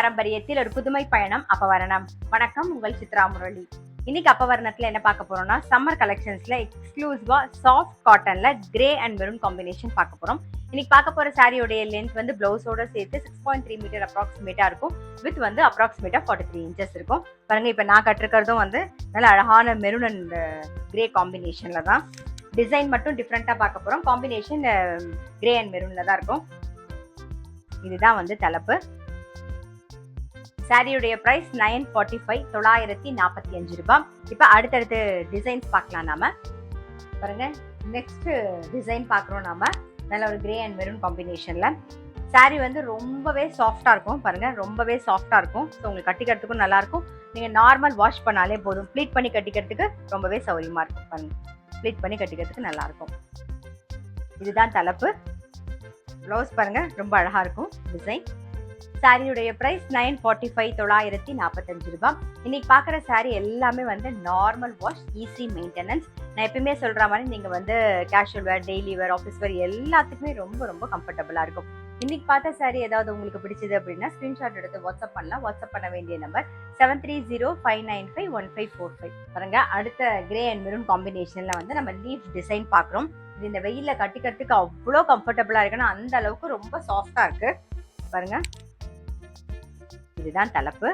பாரம்பரியத்தில் ஒரு புதுமை பயணம் அப்பவரணம். வணக்கம், உங்கள் சித்ரா முரளி. இன்னைக்கு அப்பவரணத்துல என்ன பார்க்க போறோம்னா, சம்மர் கலெக்ஷன்ஸ்ல எக்ஸ்க்ளூசிவா சாஃப்ட் காட்டன்ல கிரே அண்ட் மெரூன் காம்பினேஷன் பார்க்க போறோம். இன்னைக்கு பார்க்க போற சாரியோடைய லென்த் வந்து பிளவுஸோட சேர்த்து 6.3 மீட்டர் அப்ராக்சிமேட்டா இருக்கும். வித் வந்து அப்ராக்சிமேட்டா 43 இன்ச்சஸ் இருக்கும். பாருங்க, இப்ப நான் கட்டிருக்கிறதும் வந்து நல்ல அழகான மெரூன் அண்ட் கிரே காம்பினேஷன்ல தான். டிசைன் மட்டும் டிஃப்ரெண்டா பார்க்க போறோம். காம்பினேஷன் கிரே அண்ட் மெரூன்ல தான் இருக்கும். இதுதான் வந்து தலைப்பு. சாரியுடைய பிரைஸ் 945 945 ரூபாய். இப்ப அடுத்தடுத்து டிசைன்ஸ் பார்க்கலாம். நாம பாருங்க, நெக்ஸ்ட் டிசைன் பார்க்குறோம். நாம நல்ல ஒரு கிரே அண்ட் மெரூன் காம்பினேஷன்ல சாரி வந்து ரொம்பவே சாஃப்டா இருக்கும். பாருங்க, ரொம்பவே சாஃப்டா இருக்கும். ஸோ உங்களுக்கு கட்டிக்கிறதுக்கும் நல்லா இருக்கும். நீங்க நார்மல் வாஷ் பண்ணாலே போதும். ப்ளீட் பண்ணி கட்டிக்கிறதுக்கு ரொம்பவே சௌரியமா இருக்கும். பாருங்க, ப்ளீட் பண்ணி கட்டிக்கிறதுக்கு நல்லா இருக்கும். இதுதான் தலைப்பு. ப்ளவுஸ் பாருங்க, ரொம்ப அழகா இருக்கும் டிசைன். சாரியுடைய பிரைஸ் 945 945 ரூபாய். இன்னைக்கு பார்க்குற சாரி எல்லாமே வந்து நார்மல் வாஷ், ஈஸி மெயின்டெனன்ஸ். நான் எப்பயுமே சொல்ற மாதிரி நீங்க வந்து கேஷுவல் வேர், டெய்லி வேர், ஆஃபீஸ் வேர் எல்லாத்துக்குமே ரொம்ப ரொம்ப கம்ஃபர்டபுளா இருக்கும். இன்னைக்கு பார்த்த சாரி ஏதாவது உங்களுக்கு பிடிச்சது அப்படின்னா ஸ்கிரீன்ஷாட் எடுத்து வாட்ஸ்அப் பண்ணலாம். வாட்ஸ்அப் பண்ண வேண்டிய நம்பர் 7305951545. பாருங்க, அடுத்த கிரே அண்ட் மெரூன் காம்பினேஷன்ல வந்து நம்ம லீஃப் டிசைன் பார்க்குறோம். இது இந்த வெயில கட்டிக்கிறதுக்கு அவ்வளோ கம்ஃபர்டபுளா இருக்குன்னா அந்த அளவுக்கு ரொம்ப சாஃப்டா இருக்கு. பாருங்க, இதுதான் தலைப்பு.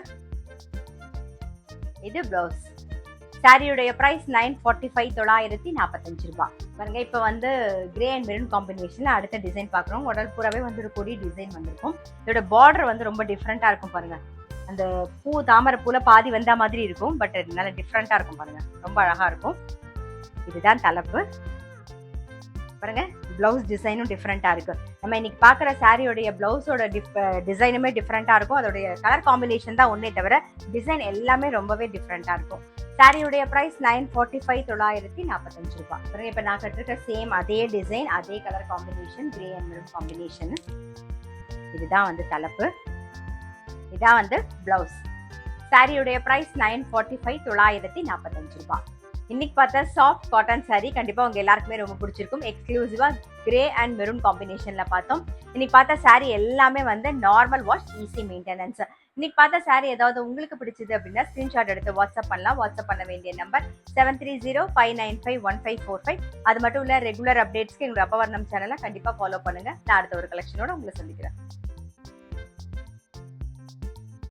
இது பிளவுஸ். சாரியுடைய பிரைஸ் 945 945 ரூபாய். பாருங்க, இப்ப வந்து கிரே அண்ட் மெரூன் காம்பினேஷன்ல அடுத்த டிசைன் பாக்குறோம். உடல் பூராவே வந்து ஒரு கொடி டிசைன் வந்திருக்கும். இதோட பார்டர் வந்து ரொம்ப டிஃப்ரெண்டா இருக்கும். பாருங்க, அந்த பூ தாமரை பூல பாதி வந்த மாதிரி இருக்கும். பட் நல்ல டிஃப்ரெண்டா இருக்கும். பாருங்க, ரொம்ப அழகா இருக்கும். இதுதான் தலைப்பு. பாருங்க, பிளவுஸ் டிசைனும் டிஃப்ரெண்டா இருக்கு. நம்ம இன்னைக்கு பாக்குற சாரியோடைய பிளவுஸோட டிசைனுமே டிஃப்ரெண்டா இருக்கும். அதோடைய கலர் காம்பினேஷன் தான் ஒன்னே தவிர டிசைன் எல்லாமே ரொம்பவே டிஃப்ரெண்டா இருக்கும். சாரியுடைய பிரைஸ் 945 945 ரூபாய். பாருங்க, இப்ப நான் கட்டிருக்க சேம் அதே டிசைன், அதே colour combination, grey and maroon combination. இதுதான் வந்து தலைப்பு. இதான் வந்து பிளவுஸ். சாரியுடைய பிரைஸ் 945 945 ரூபாய். இன்னைக்கு பார்த்தா சாஃப்ட் காட்டன் சாரி கண்டிப்பா உங்க எல்லாருக்குமே ரொம்ப பிடிச்சிருக்கும். எக்ஸ்க்ளூசிவா கிரே அண்ட் மெரூன் காம்பினேஷன்ல பார்த்தோம். இன்னைக்கு பார்த்த சாரி எல்லாமே வந்து நார்மல் வாஷ், ஈஸி மெயின்டெனன்ஸ். இன்னைக்கு பார்த்த சாரி ஏதாவது உங்களுக்கு பிடிச்சது அப்படின்னா ஸ்கிரீன்ஷாட் எடுத்து வாட்ஸ்அப் பண்ணலாம். வாட்ஸ்அப் பண்ண வேண்டிய நம்பர் 7305951545. அது மட்டும் இல்ல, ரெகுலர் அப்டேட்ஸ்க்கு எங்களோட அப்பவரணம் சேனலை கண்டிப்பா ஃபாலோ பண்ணுங்க. நான் அடுத்த ஒரு கலெக்ஷனோட உங்களை சந்திக்கிறேன்.